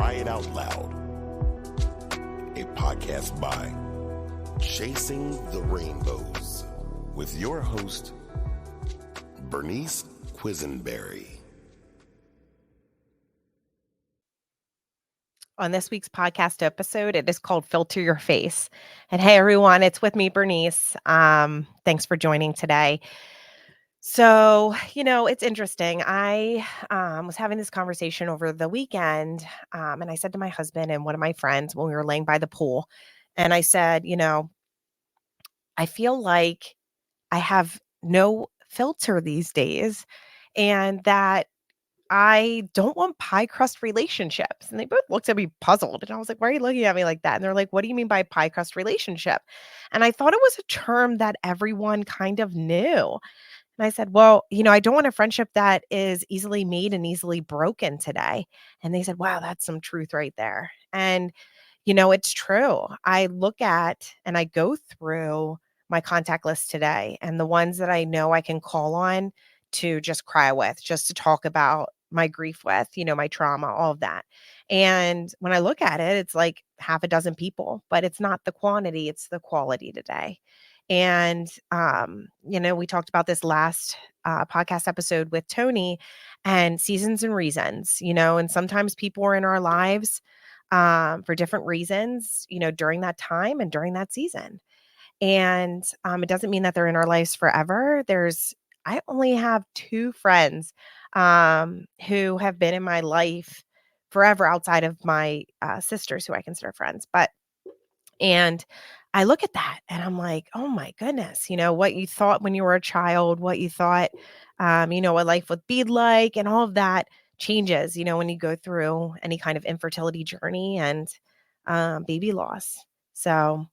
Cry It Out Loud, a podcast by Chasing the Rainbows with your host, Bernice Quisenberry. On this week's podcast episode, it is called Filter Your Face. And hey, everyone, it's with me, Bernice. Thanks for joining today. So, it's interesting. I was having this conversation over the weekend, and I said to my husband and one of my friends when we were laying by the pool, and I said, I feel like I have no filter these days, and that I don't want pie crust relationships. And they both looked at me puzzled. And I was like, why are you looking at me like that? And they're like, what do you mean by pie crust relationship? And I thought it was a term that everyone kind of knew. And I said, well, I don't want a friendship that is easily made and easily broken today. And they said, wow, that's some truth right there. And, it's true. I look at and I go through my contact list today, and the ones that I know I can call on to just cry with, just to talk about my grief with, my trauma, all of that. And when I look at it, it's like half a dozen people, but it's not the quantity, it's the quality today. And, we talked about this last podcast episode with Tony and seasons and reasons, and sometimes people are in our lives for different reasons, during that time and during that season. And it doesn't mean that they're in our lives forever. I only have two friends who have been in my life forever outside of my sisters who I consider friends. And I look at that and I'm like, oh my goodness, what you thought when you were a child, what you thought, what life would be like, and all of that changes, when you go through any kind of infertility journey and baby loss. So,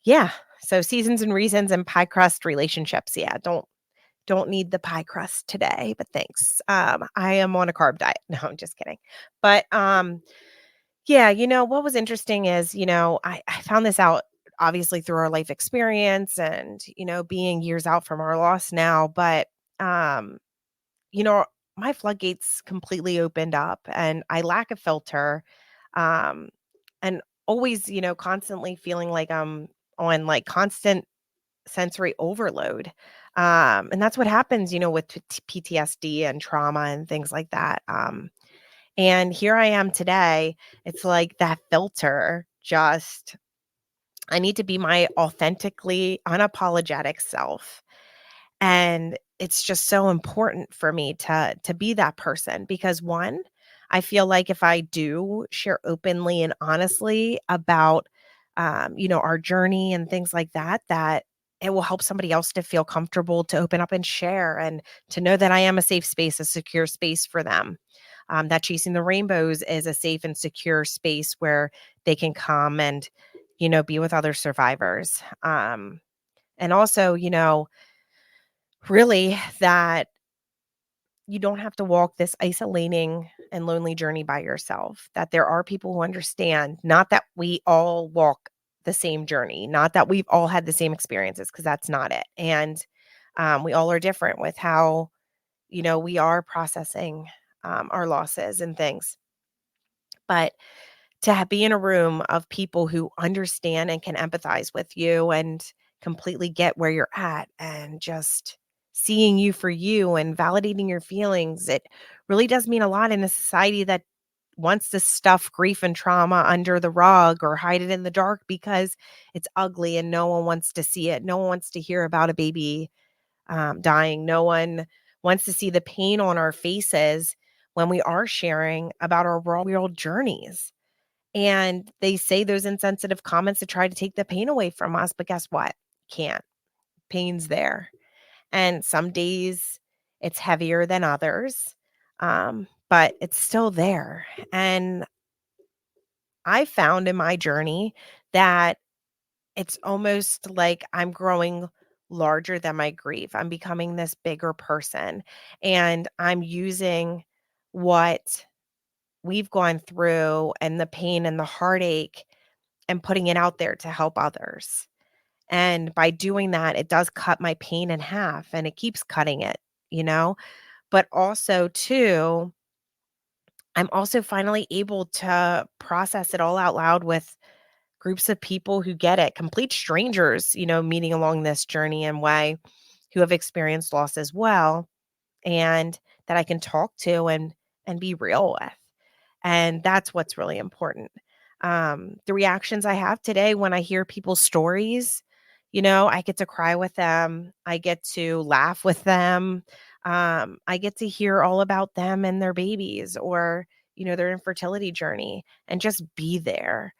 yeah. So seasons and reasons and pie crust relationships. Yeah. Don't need the pie crust today, but thanks. I am on a carb diet. No, I'm just kidding. But yeah, what was interesting is, I found this out obviously through our life experience and, being years out from our loss now, but um, you know, my floodgates completely opened up and I lack a filter. Um, and always, constantly feeling like I'm on like constant sensory overload. And that's what happens, with PTSD and trauma and things like that. And here I am today. It's like that filter just, I need to be my authentically unapologetic self. And it's just so important for me to be that person because one, I feel like if I do share openly and honestly about our journey and things like that, that it will help somebody else to feel comfortable to open up and share and to know that I am a safe space, a secure space for them. That Chasing the Rainbows is a safe and secure space where they can come and, be with other survivors. And also, really that you don't have to walk this isolating and lonely journey by yourself, that there are people who understand, not that we all walk the same journey, not that we've all had the same experiences, because that's not it. And we all are different with how, we are processing our losses and things. But be in a room of people who understand and can empathize with you and completely get where you're at and just seeing you for you and validating your feelings, it really does mean a lot in a society that wants to stuff grief and trauma under the rug or hide it in the dark because it's ugly and no one wants to see it. No one wants to hear about a baby dying. No one wants to see the pain on our faces when we are sharing about our raw world journeys. And they say those insensitive comments to try to take the pain away from us. But guess what? Can't. Pain's there. And some days it's heavier than others, but it's still there. And I found in my journey that it's almost like I'm growing larger than my grief. I'm becoming this bigger person. And I'm using what we've gone through and the pain and the heartache and putting it out there to help others. And by doing that, it does cut my pain in half and it keeps cutting it, you know? But also too, I'm also finally able to process it all out loud with groups of people who get it, complete strangers, meeting along this journey and way who have experienced loss as well, and that I can talk to and be real with. And that's what's really important. The reactions I have today when I hear people's stories, I get to cry with them. I get to laugh with them. I get to hear all about them and their babies or, their infertility journey and just be there.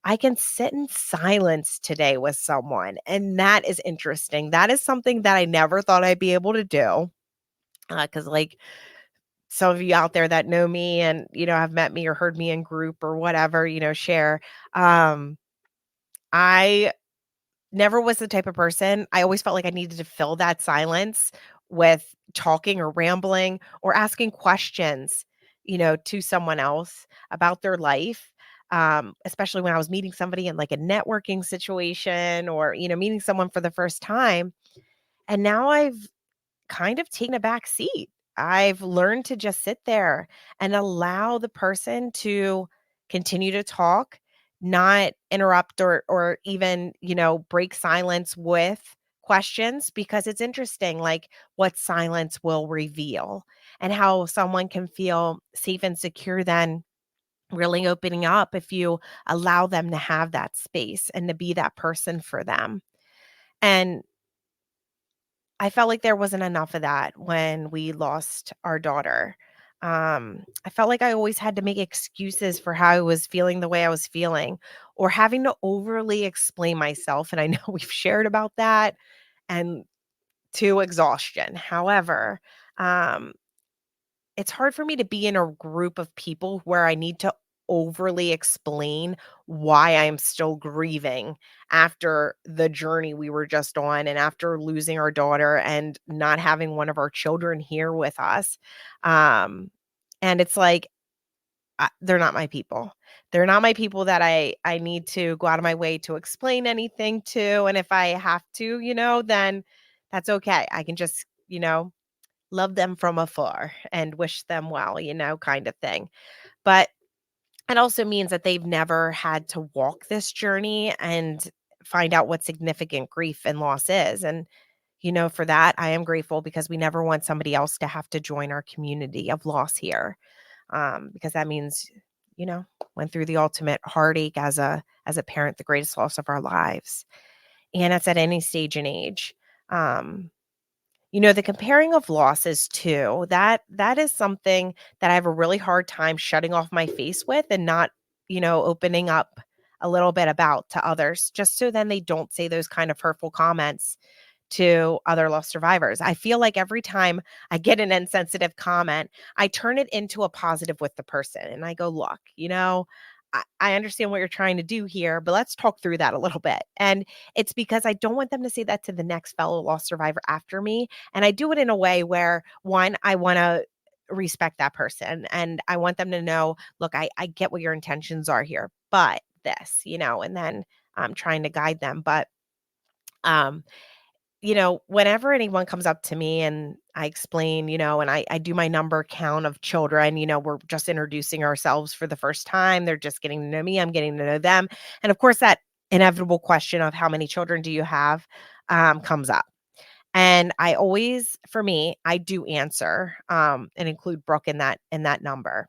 I can sit in silence today with someone, and that is interesting. That is something that I never thought I'd be able to do. Because, like, some of you out there that know me and, have met me or heard me in group or whatever, share. Um, I never was the type of person. I always felt like I needed to fill that silence with talking or rambling or asking questions, to someone else about their life. Especially when I was meeting somebody in like a networking situation or, meeting someone for the first time. And now I've kind of taken a back seat. I've learned to just sit there and allow the person to continue to talk, not interrupt or even, break silence with questions because it's interesting like what silence will reveal and how someone can feel safe and secure then really opening up if you allow them to have that space and to be that person for them. And I felt like there wasn't enough of that when we lost our daughter. I felt like I always had to make excuses for how I was feeling the way I was feeling or having to overly explain myself. And I know we've shared about that and to exhaustion. However, um, it's hard for me to be in a group of people where I need to overly explain why I'm still grieving after the journey we were just on and after losing our daughter and not having one of our children here with us. Um, and it's like, they're not my people. They're not my people that I need to go out of my way to explain anything to. And if I have to, then that's okay. I can just, love them from afar and wish them well, kind of thing. But it also means that they've never had to walk this journey and find out what significant grief and loss is. And, for that, I am grateful because we never want somebody else to have to join our community of loss here. Because that means, you know, went through the ultimate heartache as a parent, the greatest loss of our lives. And it's at any stage and age. Um, the comparing of losses too, that is something that I have a really hard time shutting off my face with and not, opening up a little bit about to others just so then they don't say those kind of hurtful comments to other loss survivors. I feel like every time I get an insensitive comment, I turn it into a positive with the person and I go, look, I understand what you're trying to do here, but let's talk through that a little bit. And it's because I don't want them to say that to the next fellow loss survivor after me. And I do it in a way where, one, I want to respect that person and I want them to know, look, I get what your intentions are here, but this, and then I'm trying to guide them. But um, whenever anyone comes up to me and I explain, and I do my number count of children, we're just introducing ourselves for the first time. They're just getting to know me. I'm getting to know them. And of course, that inevitable question of how many children do you have comes up. And I always, for me, I do answer and include Brooke in that number.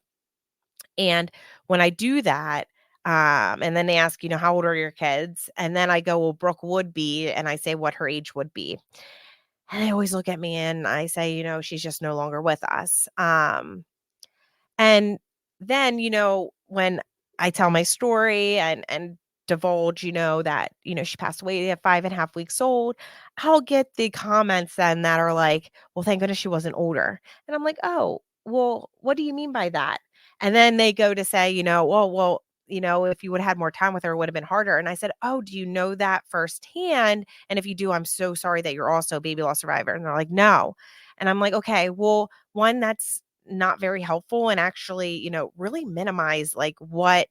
And when I do that, and then they ask, how old are your kids? And then I go, well, Brooke would be, and I say what her age would be. And they always look at me and I say, she's just no longer with us. And then, when I tell my story and divulge, that, she passed away at 5.5 weeks old, I'll get the comments then that are like, well, thank goodness she wasn't older. And I'm like, oh, well, what do you mean by that? And then they go to say, well, if you would have had more time with her, it would have been harder. And I said, oh, do you know that firsthand? And if you do, I'm so sorry that you're also a baby loss survivor. And they're like, no. And I'm like, okay, well, one, that's not very helpful and actually, really minimize like what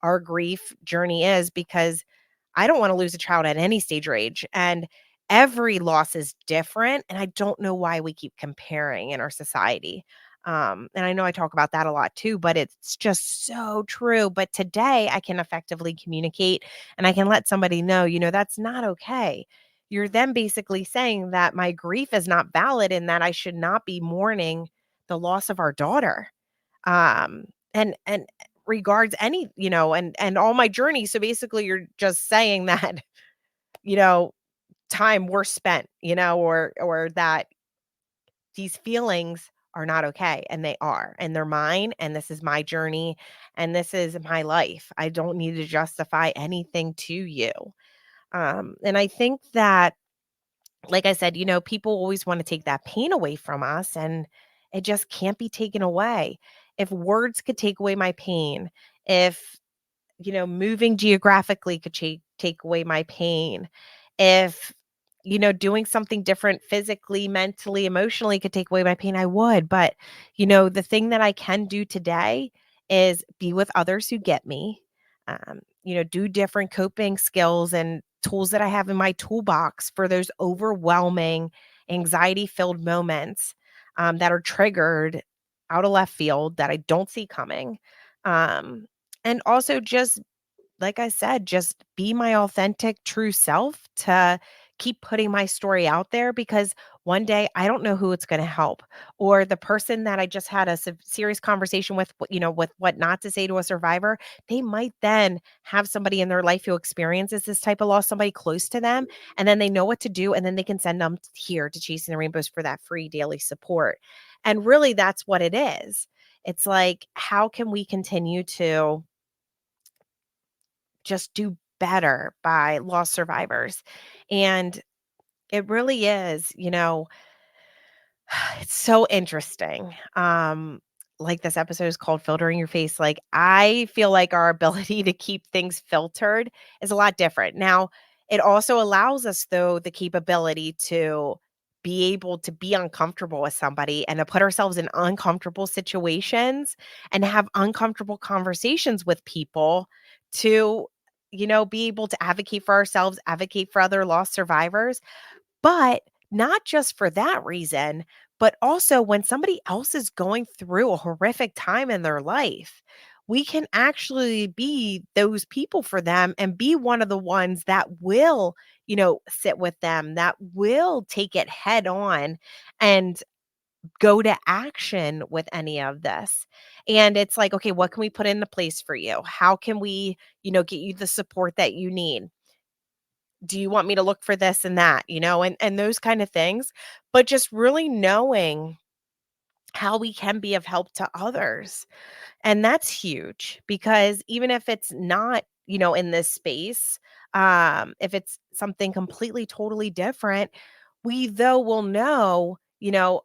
our grief journey is because I don't want to lose a child at any stage or age. And every loss is different. And I don't know why we keep comparing in our society. And I know I talk about that a lot too, but it's just so true. But today I can effectively communicate and I can let somebody know, that's not okay. You're then basically saying that my grief is not valid and that I should not be mourning the loss of our daughter. Um, and regards any, and all my journey. So basically you're just saying that, you know, time were spent, or that these feelings are not okay, and they are, and they're mine, and this is my journey, and this is my life. I don't need to justify anything to you. And I think that, like I said, people always want to take that pain away from us, and it just can't be taken away. If words could take away my pain, if moving geographically could take away my pain. If, doing something different physically, mentally, emotionally could take away my pain, I would. But, the thing that I can do today is be with others who get me, do different coping skills and tools that I have in my toolbox for those overwhelming, anxiety filled moments that are triggered out of left field that I don't see coming. Um, and also just, like I said, just be my authentic, true self to keep putting my story out there because one day I don't know who it's going to help. Or the person that I just had a serious conversation with, with what not to say to a survivor, they might then have somebody in their life who experiences this type of loss, somebody close to them, and then they know what to do. And then they can send them here to Chasing the Rainbows for that free daily support. And really, that's what it is. It's like, how can we continue to just do better by lost survivors? And it really is, it's so interesting. Like this episode is called Filtering Your Face. Like I feel like our ability to keep things filtered is a lot different. Now, it also allows us though the capability to be able to be uncomfortable with somebody and to put ourselves in uncomfortable situations and have uncomfortable conversations with people to be able to advocate for ourselves, advocate for other lost survivors, but not just for that reason, but also when somebody else is going through a horrific time in their life, we can actually be those people for them and be one of the ones that will, sit with them, that will take it head on and go to action with any of this. And it's like, okay, what can we put into place for you? How can we, get you the support that you need? Do you want me to look for this and that, and those kind of things, but just really knowing how we can be of help to others. And that's huge because even if it's not, in this space, if it's something completely totally different, we though will know,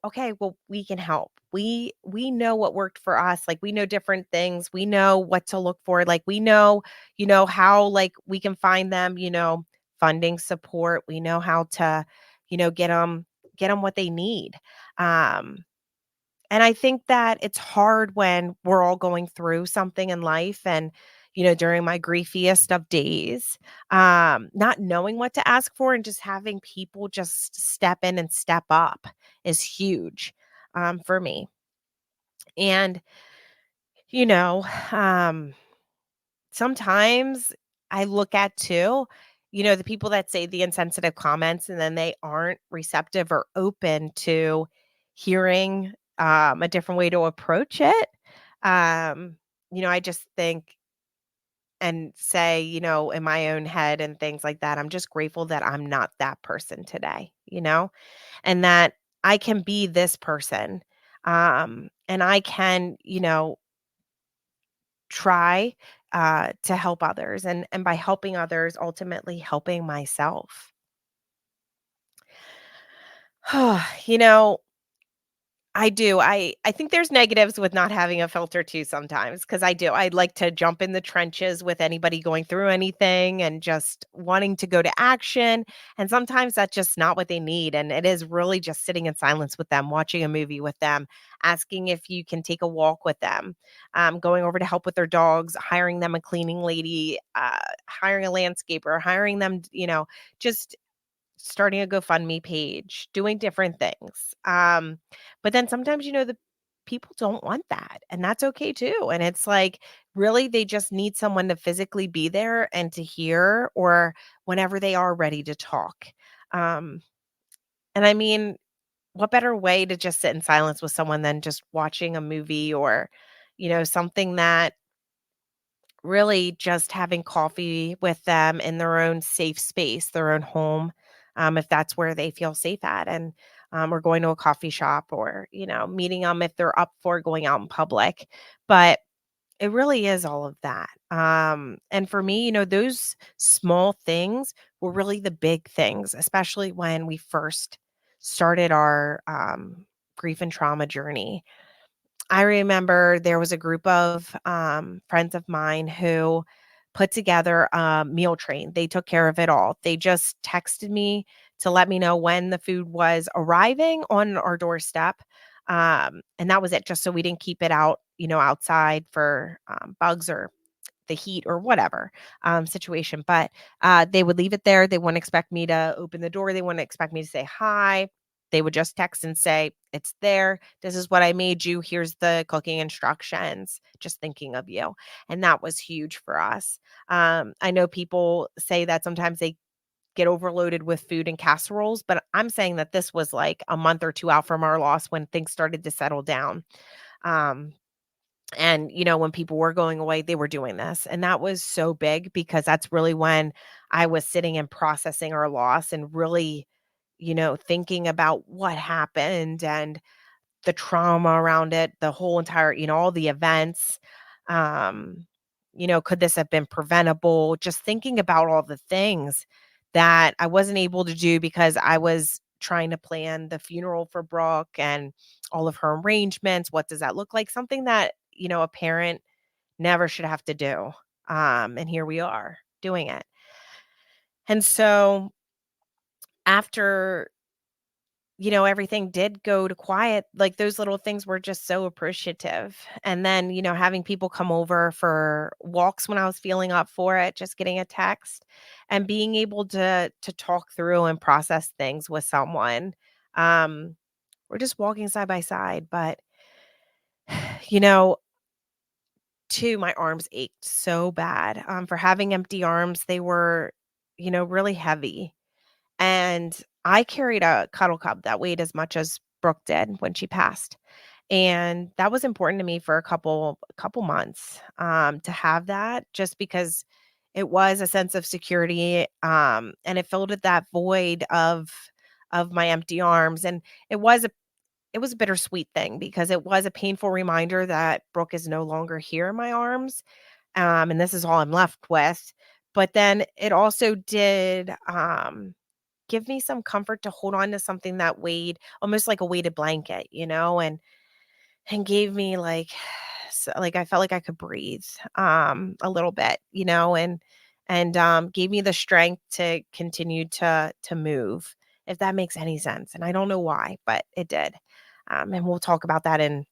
okay, well, we can help. We know what worked for us. Like we know different things. We know what to look for. Like we know, how like we can find them, funding support. We know how to, get them what they need. Um and I think that it's hard when we're all going through something in life and, during my griefiest of days, not knowing what to ask for and just having people just step in and step up is huge for me. And, you know, um, sometimes I look at too, the people that say the insensitive comments and then they aren't receptive or open to hearing a different way to approach it. Um, I just think and say, in my own head and things like that, I'm just grateful that I'm not that person today, and that I can be this person. And I can, try to help others and by helping others ultimately helping myself. you know I do. I think there's negatives with not having a filter too sometimes because I do. I'd like to jump in the trenches with anybody going through anything and just wanting to go to action. And sometimes that's just not what they need. And it is really just sitting in silence with them, watching a movie with them, asking if you can take a walk with them, going over to help with their dogs, hiring them a cleaning lady, hiring a landscaper, hiring them, just starting a GoFundMe page, doing different things. But then sometimes, people don't want that, and that's okay too. And it's like, really, they just need someone to physically be there and to hear, or whenever they are ready to talk. Um, and I mean, what better way to just sit in silence with someone than just watching a movie, or, something that really just having coffee with them in their own safe space, their own home, if that's where they feel safe at. And or going to a coffee shop, or, meeting them if they're up for going out in public. But it really is all of that. And for me, those small things were really the big things, especially when we first started our grief and trauma journey. I remember there was a group of friends of mine who put together a meal train. They took care of it all. They just texted me to let me know when the food was arriving on our doorstep. And that was it, just so we didn't keep it out, outside for bugs or the heat or whatever situation. But they would leave it there. They wouldn't expect me to open the door. They wouldn't expect me to say hi. They would just text and say, "It's there. This is what I made you. Here's the cooking instructions. Just thinking of you." And that was huge for us. I know people say that sometimes they get overloaded with food and casseroles, but I'm saying that this was like a month or two out from our loss when things started to settle down. Um, and, when people were going away, they were doing this. And that was so big because that's really when I was sitting and processing our loss and really, thinking about what happened and the trauma around it, the whole entire, all the events. Um, could this have been preventable? Just thinking about all the things that I wasn't able to do because I was trying to plan the funeral for Brooke and all of her arrangements. What does that look like? Something that, a parent never should have to do. And here we are doing it. And so after everything did go to quiet, like, those little things were just so appreciative. And then, having people come over for walks when I was feeling up for it, just getting a text and being able to talk through and process things with someone. Um, we're just walking side by side, but, you know, too, my arms ached so bad, for having empty arms. They were, really heavy. And I carried a cuddle cup that weighed as much as Brooke did when she passed. And that was important to me for a couple months, to have that, just because it was a sense of security, and it filled that void of my empty arms. And it was a bittersweet thing because it was a painful reminder that Brooke is no longer here in my arms, and this is all I'm left with. But then it also did, give me some comfort to hold on to something that weighed almost like a weighted blanket, and gave me like, like, I felt like I could breathe a little bit, and gave me the strength to continue to move, if that makes any sense. And I don't know why, but it did. And we'll talk about that in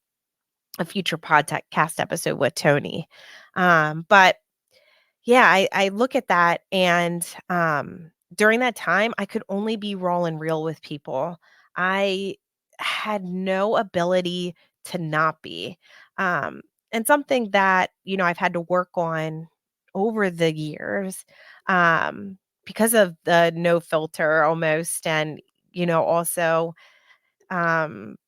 a future podcast episode with Tony. But yeah, I look at that, and, during that time, I could only be raw and real with people. I had no ability to not be, um, and something that, I've had to work on over the years, because of the no filter almost. And, also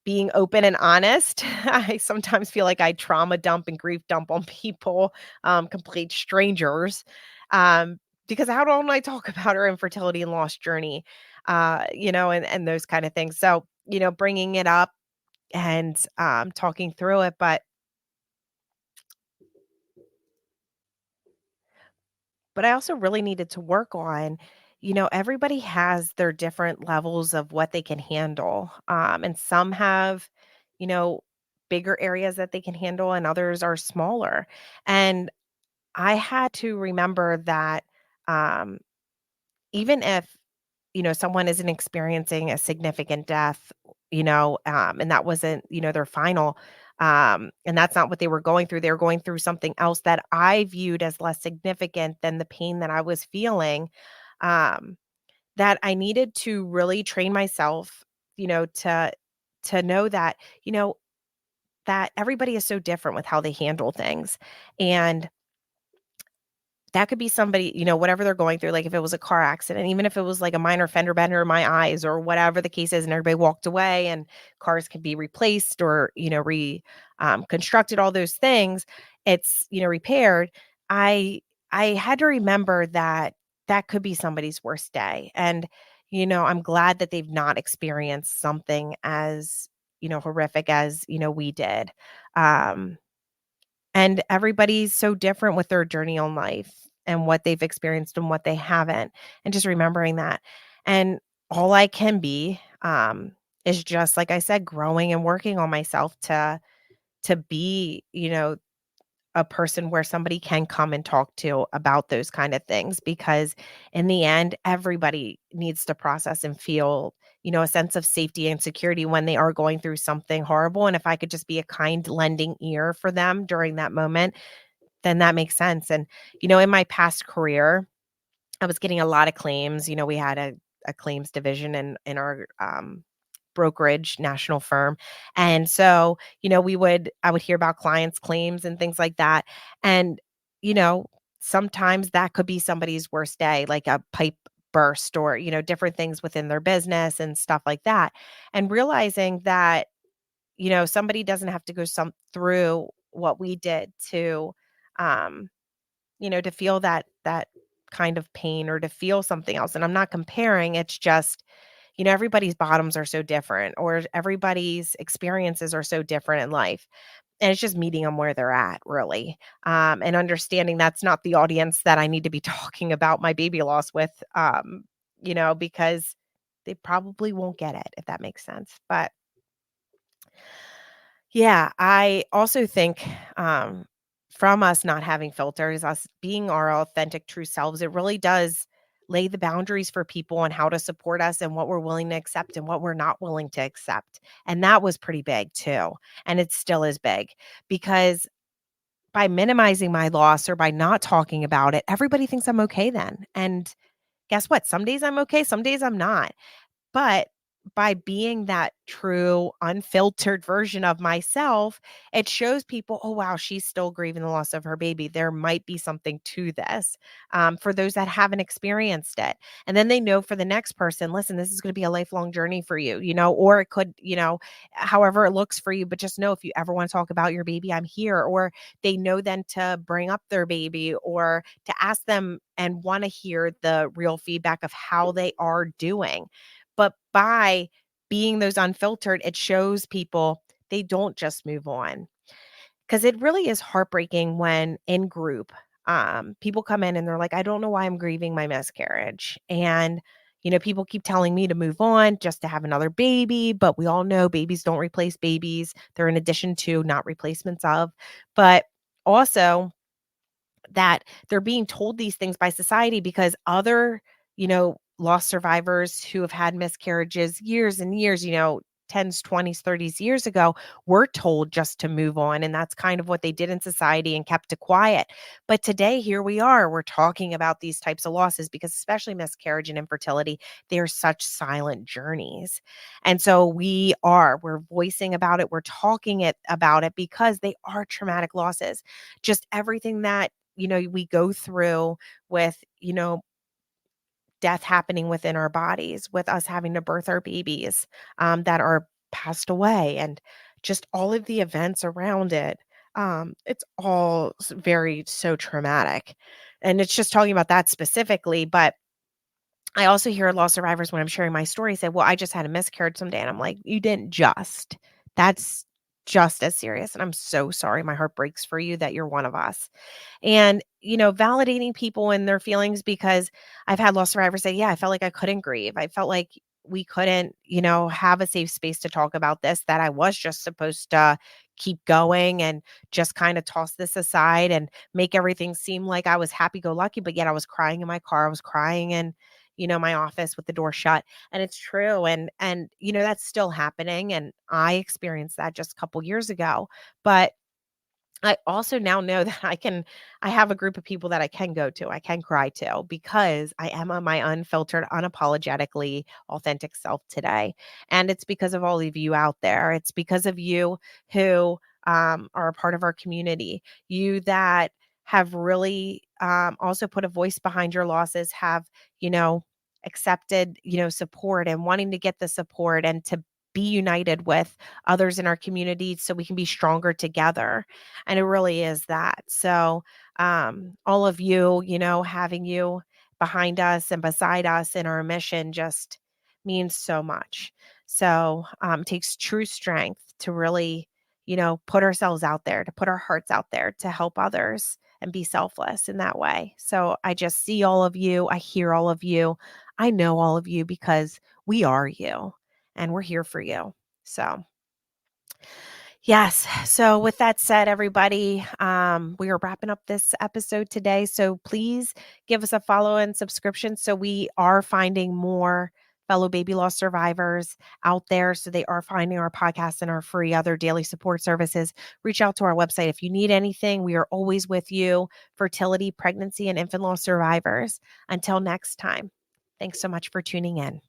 being open and honest. I sometimes feel like I trauma dump and grief dump on people, complete strangers, um, because how don't I talk about our infertility and loss journey, and those kind of things. So, bringing it up and talking through it. But I also really needed to work on, everybody has their different levels of what they can handle. And some have, you know, bigger areas that they can handle, and others are smaller. And I had to remember that, um, even if, someone isn't experiencing a significant death, and that wasn't, their final, and that's not what they were going through. They were going through something else that I viewed as less significant than the pain that I was feeling. Um, that I needed to really train myself, to know that, that everybody is so different with how they handle things. And that could be somebody, whatever they're going through, like if it was a car accident, even if it was like a minor fender bender in my eyes or whatever the case is, and everybody walked away and cars can be replaced or, constructed, all those things, it's, repaired. I I had to remember that that could be somebody's worst day. And, I'm glad that they've not experienced something as, horrific as, we did. Um, and everybody's so different with their journey on life and what they've experienced and what they haven't, and just remembering that. And all I can be, is just, like I said, growing and working on myself to be, a person where somebody can come and talk to about those kind of things, because in the end, everybody needs to process and feel, a sense of safety and security when they are going through something horrible. And if I could just be a kind lending ear for them during that moment, then that makes sense. And, in my past career, I was getting a lot of claims. We had a claims division in our brokerage national firm. And so, I would hear about clients' claims and things like that. And, you know, sometimes that could be somebody's worst day, like a pipe burst or, different things within their business and stuff like that. And realizing that, somebody doesn't have to go through what we did to um to feel that kind of pain or to feel something else. And I'm not comparing, it's just, everybody's bottoms are so different, or everybody's experiences are so different in life. And it's just meeting them where they're at, really. And understanding that's not the audience that I need to be talking about my baby loss with, because they probably won't get it, if that makes sense. But yeah, I also think, from us not having filters, us being our authentic, true selves, it really does lay the boundaries for people on how to support us and what we're willing to accept and what we're not willing to accept. And that was pretty big too. And it still is big, because by minimizing my loss or by not talking about it, everybody thinks I'm okay then. And guess what? Some days I'm okay, some days I'm not. But by being that true, unfiltered version of myself, it shows people, oh, wow, she's still grieving the loss of her baby. There might be something to this, for those that haven't experienced it. And then they know for the next person, listen, this is going to be a lifelong journey for you, or it could, however it looks for you. But just know, if you ever want to talk about your baby, I'm here. Or they know then to bring up their baby or to ask them and want to hear the real feedback of how they are doing. But by being those unfiltered, it shows people they don't just move on. Because it really is heartbreaking when in group, people come in and they're like, I don't know why I'm grieving my miscarriage. And, people keep telling me to move on just to have another baby. But we all know babies don't replace babies. They're in addition to, not replacements of. But also, that they're being told these things by society because other, loss survivors who have had miscarriages years and years, 10s, 20s, 30s years ago, were told just to move on. And that's kind of what they did in society and kept it quiet. But today, here we are, we're talking about these types of losses because, especially miscarriage and infertility, they are such silent journeys. And so we're voicing about it, we're talking about it because they are traumatic losses. Just everything that we go through with, death happening within our bodies, with us having to birth our babies, that are passed away, and just all of the events around it. It's all very so traumatic. And it's just talking about that specifically. But I also hear loss survivors, when I'm sharing my story, say, well, I just had a miscarriage someday. And I'm like, you didn't just. That's just as serious. And I'm so sorry. My heart breaks for you that you're one of us. And, validating people and their feelings, because I've had loss survivors say, yeah, I felt like I couldn't grieve. I felt like we couldn't, have a safe space to talk about this, that I was just supposed to keep going and just kind of toss this aside and make everything seem like I was happy go lucky. But yet I was crying in my car. I was crying in, my office with the door shut. And it's true. And, that's still happening. And I experienced that just a couple years ago. But I also now know that I have a group of people that I can go to, I can cry to, because I am on my unfiltered, unapologetically authentic self today. And it's because of all of you out there. It's because of you who are a part of our community, you that have really also put a voice behind your losses, have, accepted, support and wanting to get the support and to be united with others in our community so we can be stronger together. And it really is that. So, all of you, having you behind us and beside us in our mission just means so much. So, it takes true strength to really, put ourselves out there, to put our hearts out there to help others and be selfless in that way. So I just see all of you. I hear all of you. I know all of you because we are you and we're here for you. So, yes. So, with that said, everybody, we are wrapping up this episode today. So, please give us a follow and subscription. So, we are finding more fellow baby loss survivors out there. So, they are finding our podcast and our free other daily support services. Reach out to our website if you need anything. We are always with you, fertility, pregnancy, and infant loss survivors. Until next time, thanks so much for tuning in.